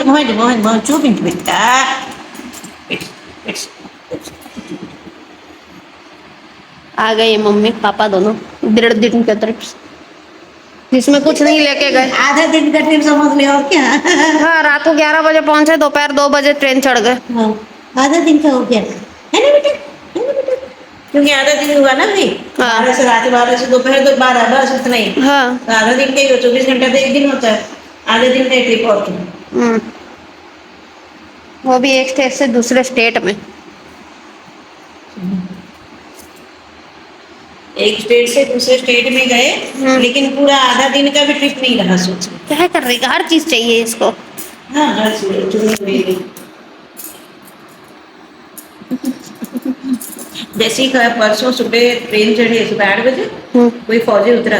Mohon చూపించు आ गए mummy papa दोनों 1.5 दिन के ट्रिप जिसमें कुछ नहीं लेके गए। आधा दिन का ट्रिप समझ ले और क्या। हाँ रात को 11 बजे पहुंचे, दोपहर 2 बजे ट्रेन चढ़ गए। हाँ, आधा दिन का हो गया है ना बेटा, है ना बेटा, क्योंकि आधा दिन हुआ ना भाई। हाँ। 12 से रात 12 से दोपहर 12 बस इतना ही। हाँ तो आधा दिन का ही 24 घंटा तो एक दिन होता है, आधे दिन का ट्रिप और क्या। वो भी एक स्टेट से दूसरे स्टेट में। एक स्टेट से दूसरे स्टेट में गए, लेकिन पूरा आधा दिन का भी ट्रिप नहीं रहा। सोच क्या कर रही, हर चीज चाहिए इसको। हाँ हर चीज। जैसे ही परसों सुबह ट्रेन चढ़ी, सुबह 8 बजे कोई फौजी उतरा।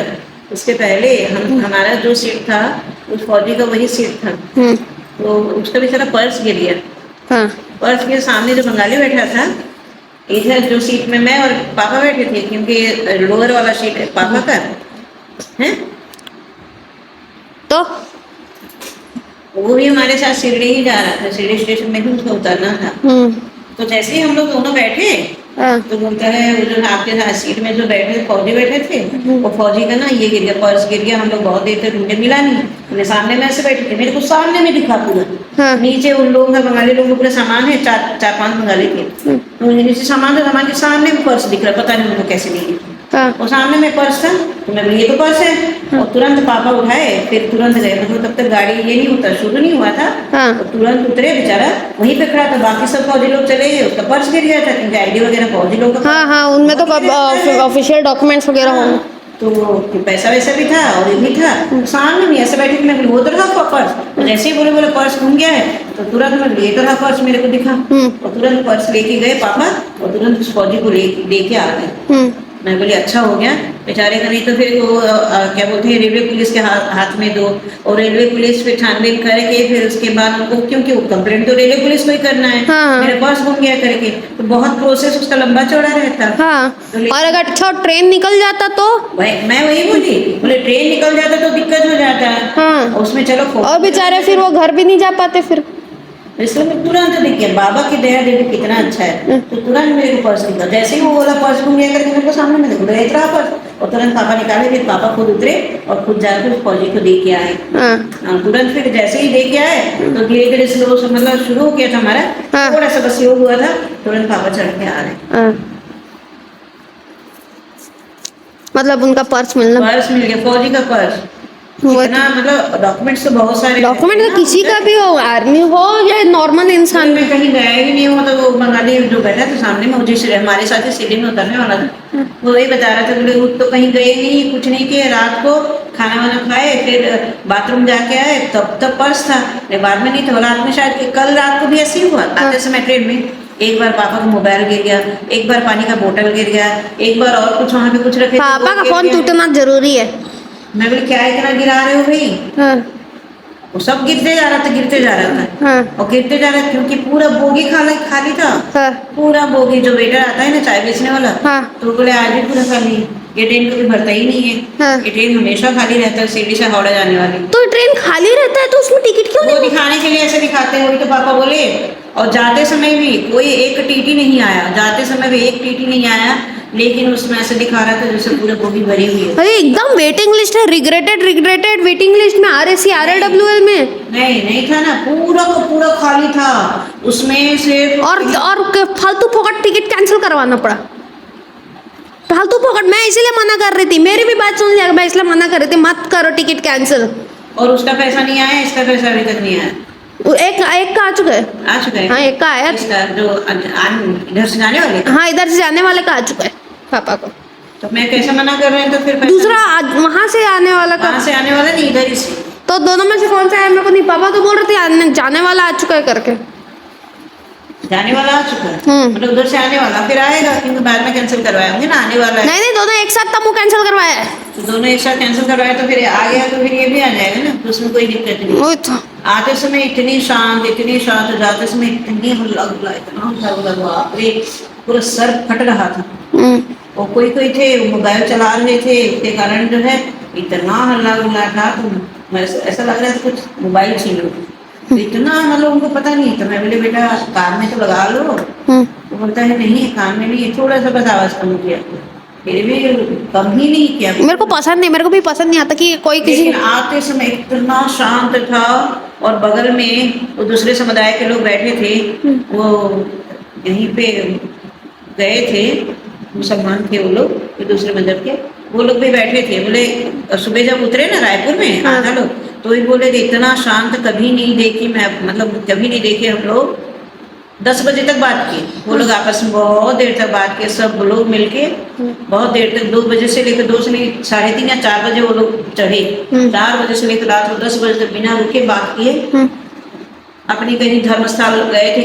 उसके पहले हमारा जो सीट था उस फौजी का वही सीट था। तो उसका बेचारा पर्स गिर गया। पर्स के सामने जो बंगाली बैठा था, इधर जो सीट में मैं और पापा बैठे थे, क्योंकि लोअर वाला सीट है पापा का है। तो वो भी हमारे साथ शिरडी ही जा रहा था, शिरडी स्टेशन में ही उसको उतरना था। तो जैसे ही हम लोग दोनों बैठे तो बोलता है वो जो आपके साथ सीट में जो बैठे फौजी बैठे थे, वो फौजी का ना ये गिर गया, पर्स गिर गया। हम लोग बहुत देर तक ढूंढे, मिला नहीं। मैंने सामने में ऐसे बैठे थे, मेरे को सामने में दिखा पूरा। नीचे उन लोगों का, बंगाली लोगों का पूरा सामान है, 4-5 बंगाली थे। तो नीचे सामान था, सामान के सामने में पर्स दिख रहा, पता नहीं उनको कैसे नहीं दिखा। और सामने में पर्स था, तो मैं बोली ये तो पर्स है। और तुरंत पापा उठाए, फिर तुरंत गए। मतलब तब तक गाड़ी ये नहीं होता, शुरू नहीं हुआ था। तो तुरंत उतरे, बेचारा वहीं पे खड़ा था। बाकी सब फौजी लोग चले गए, उसका पर्स गिर गया था, क्योंकि आईडी वगैरह फौजी लोग का। हाँ उनमें तो ऑफिशियल डॉक्यूमेंट्स वगैरह होंगे। तो पैसा वैसा भी था और ये भी था। सामने में ऐसे बैठे, मैं बोली वो तो रहा पर्स। जैसे ही बोले पर्स घूम गया है, तो तुरंत मैं ये तो रहा पर्स, मेरे को दिखा। और तुरंत पर्स लेके गए पापा, और तुरंत उस फौजी को लेके आ गए। मैं बोली अच्छा हो गया बेचारे का, नहीं तो फिर वो क्या बोलते हैं, रेलवे पुलिस के हाथ में दो। और रेलवे पुलिस फिर छानबीन करके फिर उसके बाद उनको, क्योंकि वो कंप्लेंट तो रेलवे पुलिस को ही करना है। मेरे पर्स गुम गया करके, तो बहुत प्रोसेस उसका लंबा चौड़ा रहता। तो और अगर अच्छा ट्रेन निकल जाता तो मैं वही बोले ट्रेन निकल जाता तो दिक्कत हो जाता है। उसमें चलो, और बेचारे फिर वो घर भी नहीं जा पाते फिर। इसलिए मैं तुरंत दिख गया, बाबा की दया देखो कितना अच्छा है। तो तुरंत मेरे को पर्स निकला, जैसे ही वो बोला पर्स घूम गया करके, मेरे को सामने में देखो इतना पर्स। और तुरंत पापा निकाले, फिर पापा खुद उतरे और खुद जाकर उस फौजी को दे के आए। तुरंत फिर जैसे ही दे के आए, तो धीरे धीरे स्लो से, मतलब शुरू हो गया था हमारा, थोड़ा सा बस योग हुआ था, तुरंत पापा चढ़ के आ रहे। मतलब उनका पर्स मिल गया, फौजी का पर्स। इतना मतलब डॉक्यूमेंट्स तो बहुत सारे, डॉक्यूमेंट तो किसी का भी हो, आर्मी हो या नॉर्मल इंसान में कहीं गया ही नहीं हो। तो वो बंगाली जो बैठा था सामने में, जिस हमारे साथ सीढ़ी में उतरने वाला था, वो वही बता रहा था, बोले वो तो कहीं गए नहीं, कुछ नहीं किए। रात को खाना वाना खाए, फिर बाथरूम जाके आए, तब पर्स था, बाद में नहीं था। रात में शायद, कल रात को भी ऐसे ही हुआ। आते समय ट्रेन में एक बार पापा का मोबाइल गिर गया, एक बार पानी का बोतल गिर गया, एक बार और कुछ वहाँ पे कुछ रखे। पापा का फोन टूटना जरूरी है। मैं बोली क्या इतना गिरा रहे हो भाई? वो सब गिरते जा रहा था, गिरते जा रहा था। और गिरते जा रहा था, क्योंकि पूरा बोगी खाली था। पूरा बोगी, जो वेटर आता है ना चाय बेचने वाला, तो बोले आज भी पूरा खाली, ये ट्रेन कभी भरता ही नहीं है। ये ट्रेन हमेशा खाली रहता है, शिरडी से हावड़ा जाने वाली। तो ट्रेन खाली रहता है तो उसमें टिकट क्यों नहीं? वो दिखाने के लिए ऐसे दिखाते हैं, वही तो पापा बोले। और जाते समय भी कोई एक टीटी नहीं आया, जाते समय भी एक टीटी नहीं आया, लेकिन उसमें ऐसे दिखा रहा था जैसे पूरे बोगी भरी हुई है। अरे एकदम वेटिंग लिस्ट है, रिग्रेटेड वेटिंग लिस्ट में, RAC RLWL में नहीं था ना, पूरा का पूरा खाली था। उसमें से और फालतू फोकट टिकट कैंसिल करवाना पड़ा। फालतू फोकट, मैं इसलिए मना कर रही थी, मेरी भी बात सुन लिया, मैं इसलिए मना कर रही थी मत करो टिकट कैंसिल। और उसका पैसा नहीं आया, इसका पैसा अभी तक नहीं आया। एक का आ चुका है। हाँ एक का आया, जो इधर से जाने वाले। हाँ इधर से जाने वाले का आ चुका है पापा को। तो मैं कैसे मना कर रहे हैं? तो फिर दूसरा वहां से आने वाला का, वहां से आने वाला नहीं, इधर ही से। तो दोनों में से कौन सा है मेरे को नहीं, पापा तो बोल रहे थे जाने वाला आ चुका है करके। जाने वाला आ चुका है, मतलब उधर से आने वाला फिर आएगा, क्योंकि बाद में कैंसिल करवाए होंगे ना, आने वाला है। नहीं दोनों एक साथ तब कैंसिल करवाया है। तो दोनों एक साथ कैंसिल करवाए, तो फिर आ गया, तो फिर ये भी आ जाएगा ना, तो उसमें कोई दिक्कत नहीं। आते समय इतनी शांत, जाते समय इतनी हल्ला, इतना बाप रे, पूरा सर फट रहा था। और कोई थे मोबाइल चला रहे थे, उसके कारण जो है इतना हल्ला गुल्ला था, तो ऐसा लग रहा था कुछ मोबाइल छीन लो। इतना मतलब उनको पता नहीं था। मैं बोले बेटा कान में तो लगा लो, वो बोलता है नहीं कान में नहीं, थोड़ा सा बस आवाज कम किया, फिर भी कम ही नहीं किया। मेरे को पसंद नहीं, मेरे को भी पसंद नहीं आता कि कोई किसी। लेकिन आते समय इतना शांत था, और बगल में वो दूसरे समुदाय के लोग बैठे थे, वो यहीं पे गए थे, मुसलमान थे वो लोग, दूसरे मजहब के, वो लोग भी बैठे थे। बोले सुबह जब उतरे ना रायपुर में आधा लोग, तो ही बोले कि इतना शांत कभी नहीं देखी मैं, मतलब कभी नहीं देखे हम लोग। 10 बजे तक बात की वो लोग आपस में, बहुत देर तक बात किए सब लोग मिलके, बहुत देर तक। 2 बजे से लेकर 2 से लेकर 3:30 या 4 बजे वो लोग चढ़े, 4 बजे से लेकर रात को 10 बजे तक बिना रुके बात किए। अपने कहीं धर्मस्थल गए थे,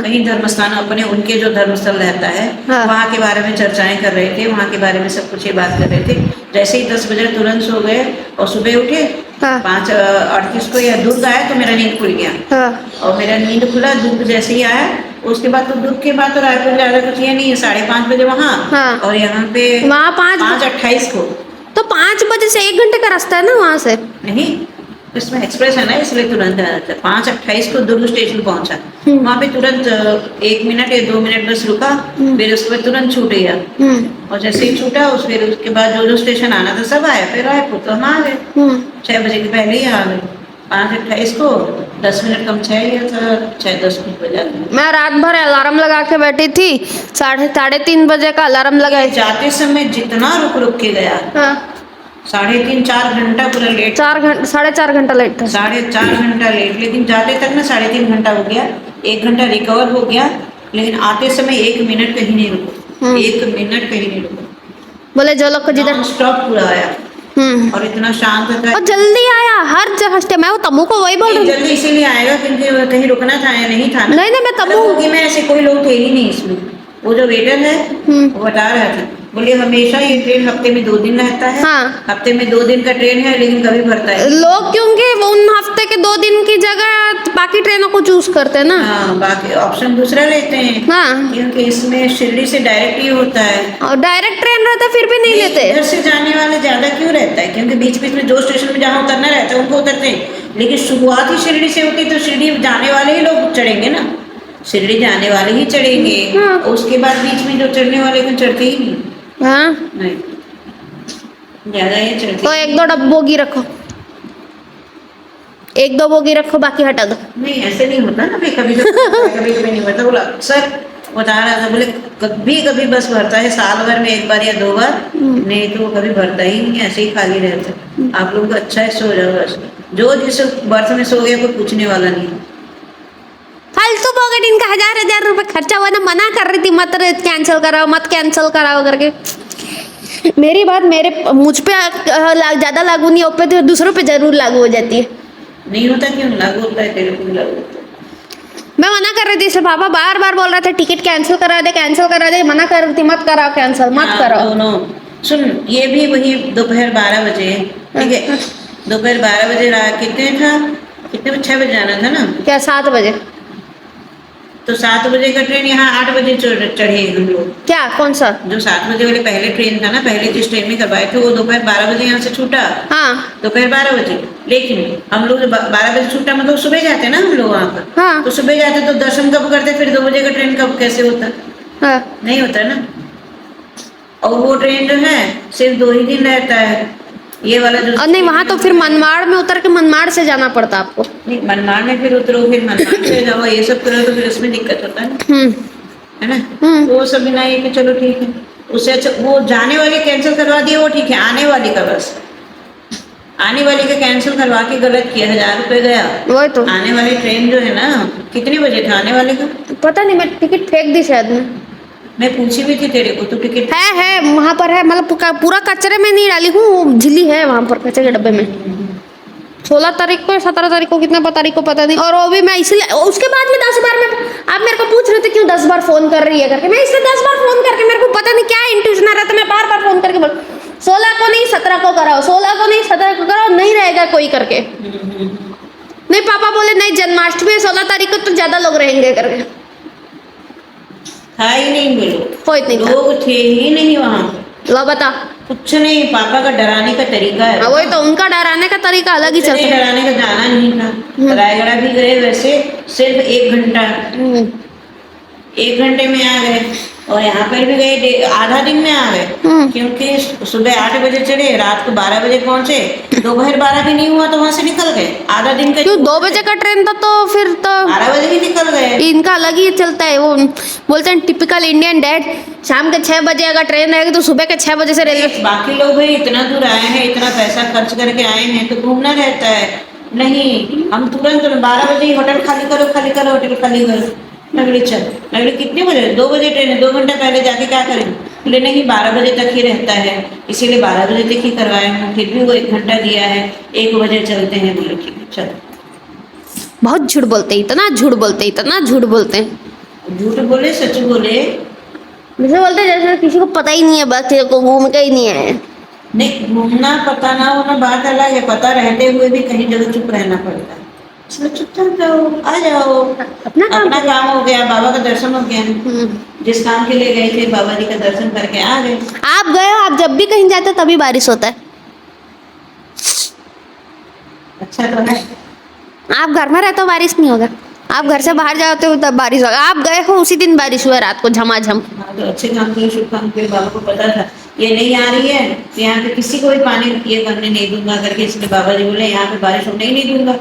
कहीं धर्मस्थान अपने उनके जो धर्मस्थल रहता है वहाँ के बारे में चर्चाएं कर रहे थे, वहाँ के बारे में सब कुछ ये बात कर रहे थे। जैसे ही 10 बजे तुरंत सो गए, और सुबह उठे 5:38 को या दूध आया तो मेरा नींद खुल गया, और मेरा नींद खुला दूध जैसे ही आया, उसके बाद तो दूध के बाद तो रायपुर ज्यादा कुछ ये नहीं है। 5:30 बजे वहाँ, और यहाँ पे वहाँ 5:28 को। तो 5 बजे से 1 घंटे का रास्ता है ना वहाँ से। नहीं, इसमें एक्सप्रेस है ना, इसलिए तुरंत आ जाता है। 5:28 को दुर्ग स्टेशन पहुंचा, वहाँ पे तुरंत 1 मिनट या 2 मिनट बस रुका, फिर उसके बाद तुरंत छूट गया। और जैसे ही छूटा फिर उसके बाद जो स्टेशन आना था सब आया, फिर रायपुर तो हम आ गए 6 बजे के पहले ही आ गए। 5:28 को 10 मिनट कम 6 या था 6:10 बजे। मैं रात भर अलार्म लगा के बैठी थी, 3:30 बजे का अलार्म लगाए। जाते समय जितना रुक के गया, 3.5-4 घंटा पूरा लेट, 4.5 घंटा लेट था, 4.5 घंटा लेट। लेकिन जाते तक ना 3.5 घंटा हो गया, 1 घंटा रिकवर हो गया। लेकिन आते समय 1 मिनट कहीं नहीं रुका, 1 मिनट कहीं नहीं रुका। बोले जो लोग को जिधर स्टॉप पूरा आया, और इतना शांत था, और जल्दी आया हर जगह से। मैं वो तम्मू को वही बोल रही हूँ, जल्दी इसीलिए आएगा क्योंकि वो कहीं रुकना था या नहीं था। नहीं मैं तम्मू में ऐसे कोई लोग थे ही नहीं इसमें। वो जो वेटर है वो बता रहा था, बोले हमेशा ये ट्रेन हफ्ते में 2 दिन रहता है। हफ्ते में 2 दिन का ट्रेन है, लेकिन कभी भरता है लोग, क्योंकि वो उन हफ्ते के 2 दिन की जगह बाकी ट्रेनों को चूज करते हैं ना। बाकी ऑप्शन दूसरा लेते हैं, क्योंकि इसमें शिरडी से डायरेक्ट ही होता है, और डायरेक्ट ट्रेन रहता है फिर भी नहीं लेते। इधर से जाने वाले ज्यादा क्यों रहता है, क्योंकि बीच बीच में जो स्टेशन में जहाँ उतरना रहता है उनको उतरते हैं। लेकिन शुरुआत ही शिरडी से होती, तो शिरडी जाने वाले ही लोग चढ़ेंगे ना, शिरडी जाने वाले ही चढ़ेंगे। उसके बाद बीच में जो चढ़ने वाले को चढ़ते ही नहीं। नहीं, ज्यादा ये चढ़ते तो 1-2 बोगी रखो, 1-2 बोगी रखो, बाकी हटा दो। नहीं ऐसे नहीं होता ना, कभी कभी नहीं होता। बोला सर बता रहा था, बोले कभी कभी बस भरता है, साल भर में 1 बार या 2 बार, नहीं तो वो कभी भरता ही नहीं, ऐसे ही खाली रहता है। आप लोग को अच्छा है, सो जाओ बस, जो जिस बर्थ में सो गया कोई पूछने वाला नहीं। फालतू पॉकेट इनका 1000 रुपए खर्चा हुआ ना, मना कर रही थी मत कैंसिल कराओ, मत कैंसिल कराओ करके। मेरी बात मुझ पे ज्यादा लागू नहीं हो पे, तो दूसरों पे जरूर लागू हो जाती है। नहीं होता, क्यों लागू होता है, तेरे को भी लागू होता है। मैं मना कर रही थी, इसलिए पापा बार बार बोल रहे थे टिकट कैंसिल करा दे, मना कर रही थी मत कराओ कैंसिल, मत कराओ। दोनों सुन, ये भी वही दोपहर 12 बजे, ठीक है, दोपहर 12 बजे कितने 6 बजे जाना था ना, क्या 7 बजे, तो 7 बजे का ट्रेन यहाँ 8 बजे चढ़े हम लोग। क्या कौन सा जो 7 बजे वाले पहले ट्रेन था ना, पहले जिस ट्रेन में करवाए थे, वो दोपहर 12 बजे यहाँ से छूटा। दोपहर 12 बजे, लेकिन हम लोग 12 बजे छूटा, मतलब सुबह जाते ना हम लोग वहाँ पर। तो सुबह जाते तो दर्शन कब करते, फिर 2 बजे का ट्रेन कब कैसे होता, नहीं होता ना। और वो ट्रेन जो है सिर्फ 2 ही दिन रहता है, ये वाला जो। और नहीं, वहाँ तो फिर मनमाड़ में उतर के मनमाड़ से जाना पड़ता आपको। नहीं, मनमाड़ में फिर उतरो, फिर मनमाड़ से जाओ, ये सब करो तो फिर उसमें दिक्कत होता है ना। तो वो सब बिना ये कि चलो ठीक है, उससे अच्छा वो जाने वाले कैंसिल करवा दिए, वो ठीक है। आने वाली का बस, आने वाली का कैंसिल करवा के गलत किया, 1000 रुपये गया। वही तो, आने वाली ट्रेन जो है ना, कितने बजे था आने वाले का पता नहीं, मैं टिकट फेंक दी शायद मैं पूछी भी थी तेरे को, तो टिकट है वहाँ पर है, मतलब पूरा कचरे में नहीं डाली हूँ, झिल्ली है वहाँ पर कचरे के डब्बे में। 16 तारीख को 17 तारीख को, कितना तारीख को पता नहीं। और वो भी मैं इसलिए, उसके बाद में 10 बार में आप मेरे को पूछ रहे थे क्यों 10 बार फोन कर रही है करके, मैं इसलिए 10 बार फोन करके, मेरे को पता नहीं क्या इंट्यूशन आ रहा था, मैं बार बार फोन करके बोल 16 को नहीं 17 को कराओ, 16 को नहीं 17 को कराओ, नहीं रहेगा कोई करके। नहीं पापा बोले नहीं, जन्माष्टमी 16 तारीख को तो ज्यादा लोग रहेंगे करके। था ही नहीं, बोलो कोई नहीं लोग थे ही नहीं वहाँ। लो बता, कुछ नहीं, पापा का डराने का तरीका है। वही तो, उनका डराने का तरीका अलग ही कुछ नहीं, चलता है। डराने का जाना नहीं था। रायगढ़ भी गए वैसे सिर्फ 1 घंटे में आ गए, और यहाँ पर भी गए आधा दिन में आ गए, क्योंकि सुबह 8 बजे चढ़े, रात को 12 बजे पहुंचे, दोपहर 12 भी नहीं हुआ तो वहां से निकल गए। आधा दिन का क्यों 2 बजे का ट्रेन था, तो फिर तो 12 बजे भी निकल गए। इनका अलग ही चलता है। वो बोलते हैं टिपिकल इंडियन डैड, शाम के 6 बजे अगर ट्रेन रहेगी तो सुबह के 6 बजे से रेलवे। बाकी लोग भाई इतना दूर आए हैं, इतना पैसा खर्च करके आए हैं तो घूमना रहता है। नहीं, हम तुरंत 12 बजे ही होटल खाली करो, खाली करो, होटल खाली करो। मैं बोली चल, मैं बोली कितने बजे? 2 बजे ट्रेन है, 2 घंटे पहले जाके क्या करेंगे? बोले नहीं, 12 बजे तक ही रहता है, इसीलिए 12 बजे तक ही करवाए हैं। फिर भी वो 1 घंटा दिया है, 1 बजे चलते हैं। बोले ठीक है चलो। बहुत झूठ बोलते हैं, इतना झूठ बोलते हैं, इतना झूठ बोलते हैं। झूठ बोले सच बोले? जैसे बोलते हैं जैसे किसी को पता ही नहीं है, बस तेरे को घूम के ही नहीं है। नहीं, घूमना पता ना होना बात अलग है, पता रहते हुए भी कहीं जगह चुप रहना पड़ता है। इसलिए चुपचाप जाओ, आ जाओ, अपना काम हो गया, बाबा का दर्शन हो गया। जिस काम के लिए गए थे बाबा जी का दर्शन करके आ गए। आप गए हो, आप जब भी कहीं जाते हो तभी बारिश होता है। अच्छा तो है। आप घर में रहते हो बारिश नहीं होगा, आप घर से बाहर जाते हो तब बारिश होगा। आप गए हो उसी दिन बारिश हुआ रात को झमाझम। हाँ, तो अच्छे काम किए, शुभ काम किए। बाबा को पता था ये नहीं आ रही है तो यहाँ पे किसी को भी पानी ये करने नहीं दूंगा करके, इसलिए बाबा जी बोले यहाँ पे बारिश होने ही नहीं दूंगा।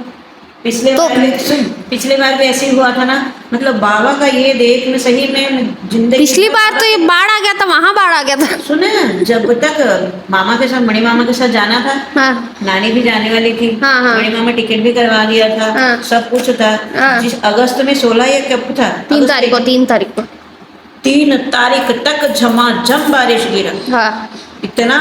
पिछले बार भी ऐसे ही हुआ था ना, मतलब बाबा का ये देख में सही में जिंदगी। पिछली बार तो ये बाढ़ आ गया था, वहां बाढ़ आ गया था। सुने ना, जब तक मामा के साथ, बड़ी मामा के साथ जाना था, हाँ नानी भी जाने वाली थी, हाँ। बड़ी मामा टिकट भी करवा दिया था, हाँ। सब कुछ था। हाँ। जिस अगस्त में 16 या कब था? 3 तारीख को 3 तारीख को 3 तारीख तक झमाझम बारिश गिरा। हाँ। इतना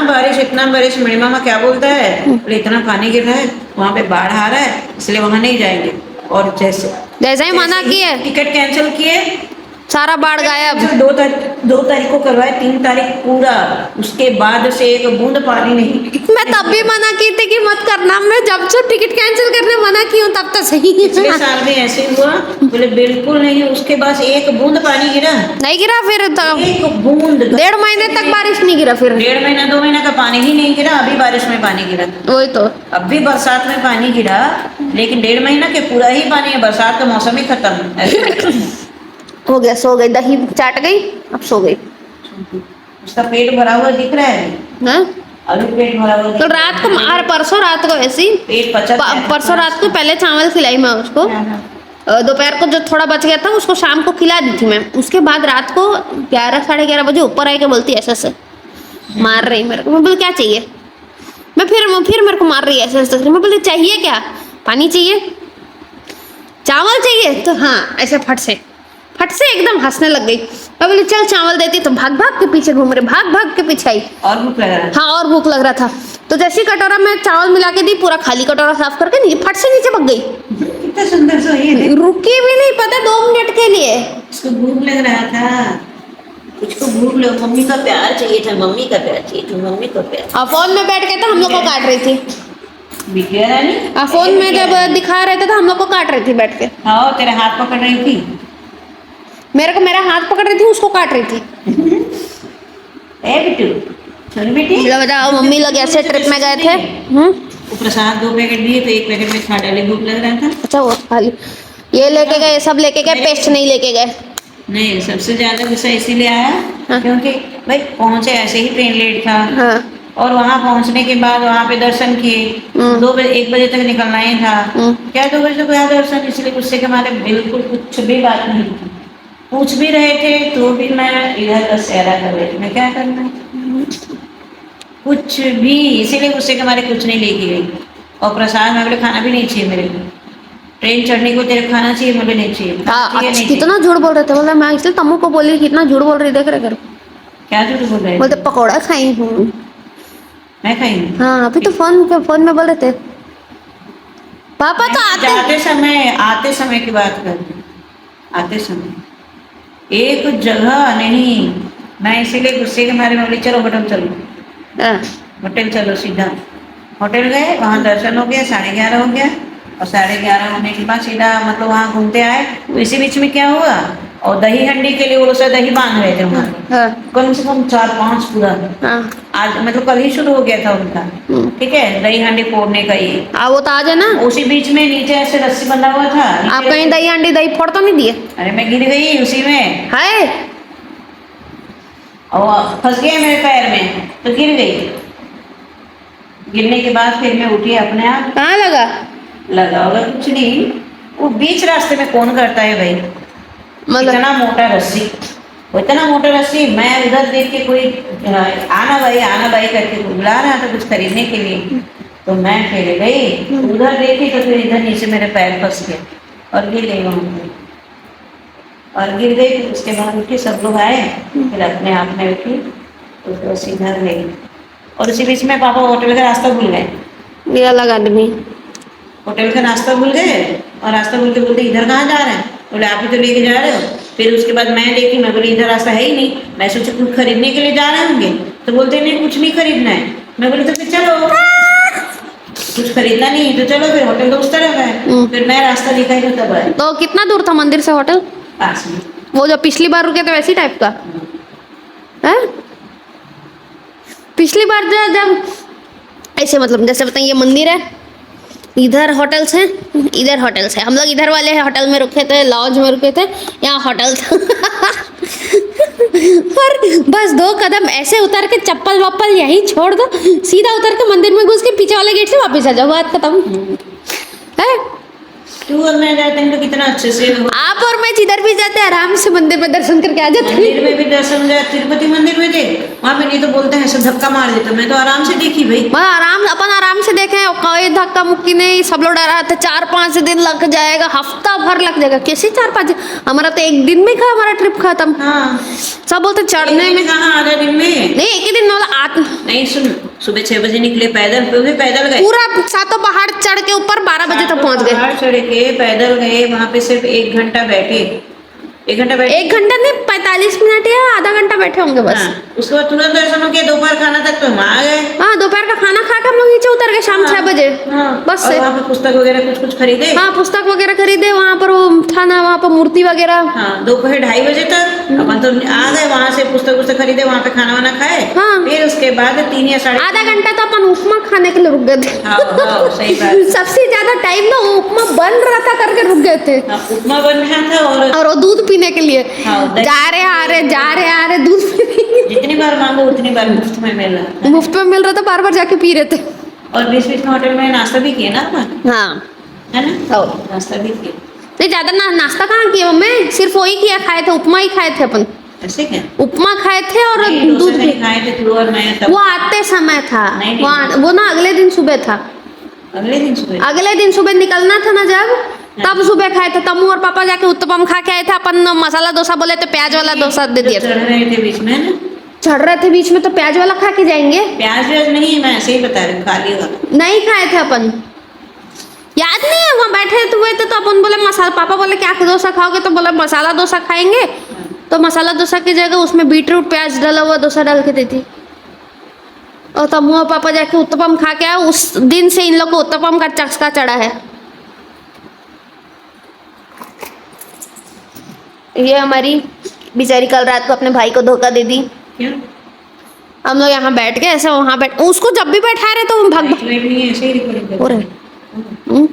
बारिश। मेरे मामा क्या बोलता है, बोले इतना पानी गिर रहा है, वहाँ पे बाढ़ आ रहा है, इसलिए वहाँ नहीं जाएंगे। और जैसे ही मना किए, टिकट कैंसिल किए, सारा बाढ़ गायब। 2 तारीख को करवाए, 3 तारीख पूरा, उसके बाद से एक बूंद पानी नहीं। मैं तब भी मना की थी कि मत करना, मैं जब से टिकट कैंसिल करने मना की हूँ तब तक सही। पिछले साल भी ऐसे हुआ, बोले बिल्कुल नहीं, उसके बाद एक बूंद पानी गिरा नहीं, गिरा फिर एक बूंद। 1.5 महीने तक बारिश नहीं गिरा, फिर 1.5 महीना 2 महीना का पानी ही नहीं गिरा। अभी बारिश में पानी गिरा, वही तो। अब भी बरसात में पानी गिरा, लेकिन 1.5 महीना के पूरा ही पानी है, बरसात का मौसम ही खत्म। हो गया, सो गई, दही चाट गई, अब सो गई। उसका पेट भरा हुआ दिख रहा है हाँ? अभी पेट भरा हुआ तो रात को और परसों रात को ऐसी पेट पचा परसों रात को पहले चावल खिलाई मैं उसको, दोपहर को जो थोड़ा बच गया था उसको शाम को खिला दी थी मैं। उसके बाद रात को 11 साढ़े 11 बजे ऊपर आके बोलती ऐसे ऐसे मार रही मेरे को। मैं बोली क्या चाहिए? मैं फिर मेरे को मार रही है ऐसे ऐसे। मैं बोली चाहिए क्या? पानी चाहिए, चावल चाहिए? तो हाँ, ऐसे फट से एकदम हंसने लग गई। मैं बोली चल चावल देती, तो भाग भाग के पीछे घूम रहे, भाग के पीछे आई। और भूख लग रहा है? हाँ, और भूख लग रहा था। तो जैसी कटोरा में चावल मिला के दी, पूरा खाली कटोरा साफ करके नीचे फट से नीचे भाग गई। कितना सुंदर सोई है। रुकी भी नहीं, पता 2 मिनट के लिए। उसको भूख लग रहा था, उसको भूख लग, मम्मी का प्यार चाहिए था, मम्मी का प्यार चाहिए था, मम्मी का प्यार। फोन में बैठ के तो हम लोग को काट रही थी। बिटिया रानी फोन में जब दिखा रहे थे तो हम लोग को काट रही थी बैठ के। हाँ, तेरा हाथ पकड़ रही थी, मेरा हाथ पकड़ रही थी, उसको काट रही थी। ए बिट्टू, सुन बेटी, बताओ, मम्मी लोग ऐसे ट्रिप में गए थे। वो प्रसाद 2 पैकेट दिए, तो 1 पैकेट में खा डाले, भूख लग रहा था। अच्छा, वो खाली ये लेके गए, सब लेके गए, पेस्ट नहीं लेके गए। नहीं, सबसे ज्यादा गुस्सा इसीलिए आया क्योंकि भाई पहुंचे ऐसे ही, ट्रेन लेट था। हाँ। और वहां पहुंचने के बाद वहां पे दर्शन किए, 1 बजे तक निकलना ही था। क्या 2 बजे तक हुआ दर्शन? इसलिए गुस्से के मारे बिल्कुल कुछ भी बात नहीं की। पूछ भी रहे थे तो भी मैं इधर का सहरा कर रही थी, मैं क्या करना, कुछ भी। इसीलिए गुस्से के मारे कुछ नहीं लेके गई। और प्रसाद में बोले खाना भी नहीं चाहिए मेरे को, ट्रेन चढ़ने को तेरे खाना चाहिए, मुझे नहीं चाहिए। अच्छा, कितना झूठ बोल रहे थे। बोला मैं इसलिए तम्मू को बोली कितना झूठ बोल रही, देख रहे कर। क्या झूठ बोल रहे? बोलते पकौड़ा खाई हूँ मैं खाई हूँ। हाँ, अभी तो फोन में बोल रहे थे। पापा तो आते समय की बात कर, आते समय एक जगह नहीं। मैं इसीलिए गुस्से के मारे में बोली चलो होटल चलो, होटल चलो। सीधा होटल गए, वहाँ दर्शन हो गया, 11:30 हो गया। और 11:30 होने के बाद सीधा मतलब वहाँ घूमते आए। तो इसी बीच में क्या हुआ, और दही हंडी के लिए वो से दही बांध रहे थे वहाँ हाँ कम से कम 4-5 पूरा। हाँ आज मतलब कल ही शुरू हो गया था उनका, ठीक है, दही हांडी फोड़ने का ये। वो तो आज है ना। उसी बीच में नीचे ऐसे रस्सी बंधा हुआ था। आप कहीं दही हांडी दही फोड़ तो नहीं दिए? अरे मैं गिर गई उसी में, हाय और फंस गया मेरे पैर में तो गिर गई। गिरने के बाद फिर मैं उठी अपने आप। कहाँ लगा? लगा होगा कुछ नहीं, वो बीच रास्ते में कौन करता है भाई, मतलब इतना मोटा रस्सी, वो इतना मोटा रस्सी। मैं उधर देख के कोई आना भाई करके बुला रहा था कुछ खरीदने के लिए, तो मैं फिर गई उधर देखी तो फिर इधर नीचे मेरे पैर फंस गए और गिर गई वहाँ पे, और गिर गई। फिर उसके बाद उठी, सब लोग आए, फिर अपने आप में उठी तो फिर सीधा गई। और उसी बीच में पापा होटल का रास्ता भूल गए। ये अलग आदमी। होटल का रास्ता भूल गए और रास्ता भूल के बोलते इधर कहाँ जा रहे हैं, बोले आप ही तो लेके जा रहे हो। फिर उसके बाद मैं देखी, मैं बोली इधर रास्ता है ही नहीं, मैं सोचा कुछ खरीदने के लिए जा रहे होंगे, तो बोलते नहीं कुछ नहीं खरीदना है। मैं बोली तो फिर चलो, कुछ खरीदना नहीं है तो चलो, फिर होटल तो उस तरफ है। फिर मैं रास्ता दिखाई तो तब आया। तो कितना दूर था मंदिर से होटल? पास में। वो जो पिछली बार रुके थे वैसी टाइप का है? पिछली बार जब ऐसे मतलब जैसे बताइए ये मंदिर है, इधर होटल्स हैं, इधर होटल्स है। हम लोग इधर वाले होटल में रुके थे, लॉज में रुके थे, यहाँ होटल था। और बस 2 कदम ऐसे उतर के चप्पल वप्पल यहीं छोड़ दो, सीधा उतर के मंदिर में घुस के पीछे वाले गेट से वापस आ जाओ, बात खत्म है। तू और मैं जाते हैं तो कितना अच्छे से आप और मैं जिधर भी जाते हैं आराम से मंदिर में दर्शन करके आ जाते हैं। मंदिर में भी दर्शन जाए, तिरुपति मंदिर में दे, वहाँ पे नहीं तो बोलते हैं ऐसे धक्का मार देते, मैं तो आराम से देखी भाई। मैं आराम से देखे, कोई धक्का मुक्की नहीं। सब लोग डरा थे 4-5 दिन लग जाएगा, हफ्ता भर लग जाएगा। कैसे 4-5 दिन? हमारा तो 1 दिन में का हमारा ट्रिप खत्म। हाँ सब बोलते चढ़ने में कहाँ आधा दिन में नहीं, एक ही दिन मतलब नहीं। सुन, सुबह 6 बजे निकले पैदल, फिर भी पैदल गए, पूरा 7 पहाड़ चढ़ के ऊपर 12 बजे तक पहुंच गए। पहाड़ चढ़ के पैदल गए, वहाँ पे सिर्फ 1 घंटा बैठे। 1 घंटा बैठे, 1 घंटा नहीं, 45 मिनट या आधा घंटा बैठे होंगे बस। हाँ, उसके बाद तुरंत दर्शन हो गया, दोपहर खाना तक तो हम आ गए। हाँ, दोपहर का खाना खा के हम लोग नीचे उतर गए शाम 6 बजे बस और से। वहाँ पे पुस्तक वगैरह कुछ खरीदे। हाँ, पुस्तक वगैरह खरीदे, वहाँ पर वो था ना, वहाँ पर मूर्ति वगैरह। हाँ, दोपहर 2:30 बजे तक अपन तो आ गए, वहाँ से पुस्तक खरीदे, वहाँ पे खाना वाना खाए। हाँ। फिर उसके बाद 3 या साढ़े आधा घंटा तो अपन उपमा खाने के लिए रुक गए थे। हाँ, सही बात। सबसे ज्यादा टाइम ना उपमा बन रहा था करके रुक गए थे। हाँ, उपमा बन रहा था और वो दूध पीने के लिए जा रहे आ रहे दूध पीने। जितनी बार मांगो उतनी बार मुफ्त में मिल रहा था। मुफ्त में मिल रहा था, बार बार जाके पी रहे थे। और बीच बीच में होटल में नाश्ता भी किया ना अपन, हाँ है ना, नाश्ता भी किया। नहीं, ज्यादा नाश्ता कहाँ किया मैं, सिर्फ वही किया, खाए थे, उपमा ही खाए थे अपन। ऐसे क्या? उपमा खाए थे और दूध भी खाए थे तू और मैं तब। वो आते समय था। नहीं। वो ना अगले दिन सुबह था। अगले दिन सुबह निकलना था ना जब, तब सुबह खाए थे। तम्मू और पापा जाके उत्तपम खा के आए थे। अपन मसाला डोसा बोले थे, प्याज वाला डोसा दे दिया। चढ़ रहे थे बीच में ना, चढ़ रहे थे बीच में तो प्याज वाला खा के जाएंगे। प्याज व्याज नहीं, मैं ऐसे ही बता रही हूँ, खाली वाला नहीं खाए थे अपन, याद नहीं है। वहाँ बैठे हुए थे तो अपन बोले मसाला, पापा बोले क्या डोसा खाओगे, तो बोले मसाला डोसा खाएंगे। तो मसाला डोसा की जगह उसमें बीटरूट प्याज डाला हुआ डोसा डाल के देती। और तम्मू और पापा जाके उत्तपम खा के आए। उस दिन से इन लोग को उत्तपम का चस्का चढ़ा है। ये हमारी बेचारी कल रात को अपने भाई को धोखा दे दी। क्यों? हम लोग यहाँ बैठ के ऐसे वहाँ बैठ, उसको जब भी बैठा रहे तो भाग नहीं, ऐसे ही रिकॉर्डिंग हो रहे।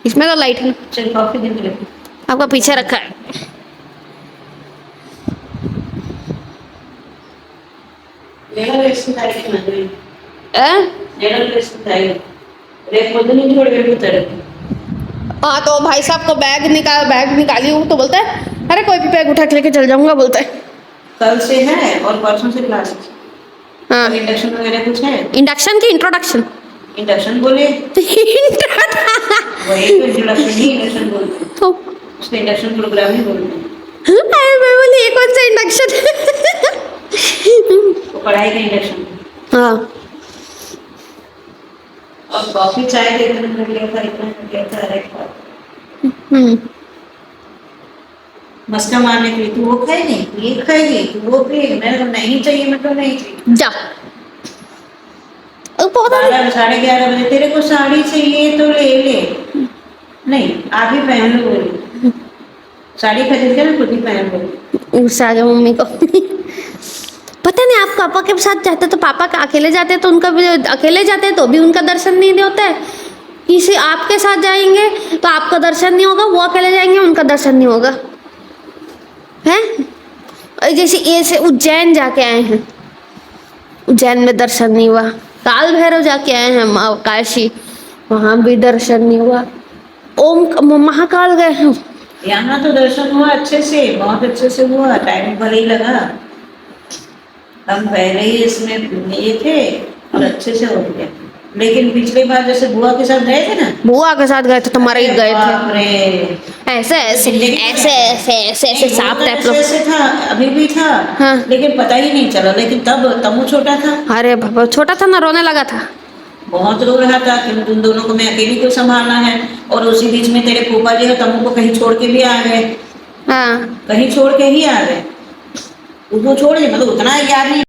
इसमें तो लाइट है। चल कॉफी दे दे, आपका पीछे रखा है। लेडल रेस्ट तारीख में लेडल रेस्ट तारीख रेप मत नहीं छोड़ के उतर। हाँ, तो भाई साहब को बैग निकाली हूँ तो बोलता है अरे कोई भी बैग उठा के लेके चल जाऊंगा, बोलता है। कल से है और परसों से क्लासेस। हाँ, इंडक्शन वगैरह कुछ है? इंडक्शन की इंट्रोडक्शन। इंडक्शन बोले वही तो इंट्रोडक्शन ही इंडक्शन बोलते हैं। तो उसको इंडक्शन प्रोग्राम ही बोलते हैं। मैं बोली ये कौन सा इंडक्शन? वो पढ़ाई का इंडक्शन। हाँ, और कॉफी चाय के इतना लिया था अरे मस्का मारने के लिए, तू वो खाएगी, ये खाएगी, तू वो पिएगी। मैंने कहा नहीं चाहिए, मैं तो नहीं चाहिए। जा 11-11:30 बजे तेरे को साड़ी चाहिए तो ले ले, नहीं आप ही पहन लो बोली। साड़ी खरीद के ना खुद ही पहन लो। गुस्सा आ गया मम्मी को। पता नहीं, आप पापा के साथ जाते तो पापा का अकेले जाते तो उनका भी, अकेले जाते तो भी उनका दर्शन नहीं होता है। किसी आपके साथ जाएंगे तो आपका दर्शन नहीं होगा, वो अकेले जाएंगे उनका दर्शन नहीं होगा, हैं। जैसे ऐसे उज्जैन जाके आए हैं, उज्जैन में दर्शन नहीं हुआ। काल भैरव जाके आए हैं काशी, वहां भी दर्शन नहीं हुआ। ओम महाकाल गए हैं, यहाँ तो दर्शन हुआ अच्छे से, बहुत अच्छे से हुआ, टाइम पर ही लगा। हम पहले ही इसमें ये थे और अच्छे से हो गया। लेकिन पिछली बार जैसे बुआ के साथ गए थे ना, बुआ के साथ गए थे, तुम्हारे ही गए बाप थे, रे, ऐसे ऐसे ऐसे ऐसे ऐसे ऐसे सांप टाइप ऐसे ऐसे था, अभी भी था। हाँ। लेकिन पता ही नहीं चला। लेकिन तब तमु छोटा था, अरे बाबा, छोटा था ना, रोने लगा था। बहुत रो रहा था कि तुम दोनों को मैं अकेली क्यों संभालना है। और उसी बीच में तेरे फूफा जी और तमु को कहीं छोड़ के भी आ गए, हाँ, कहीं छोड़ के ही आ गए। उसको छोड़ दे, मतलब उतना याद नहीं।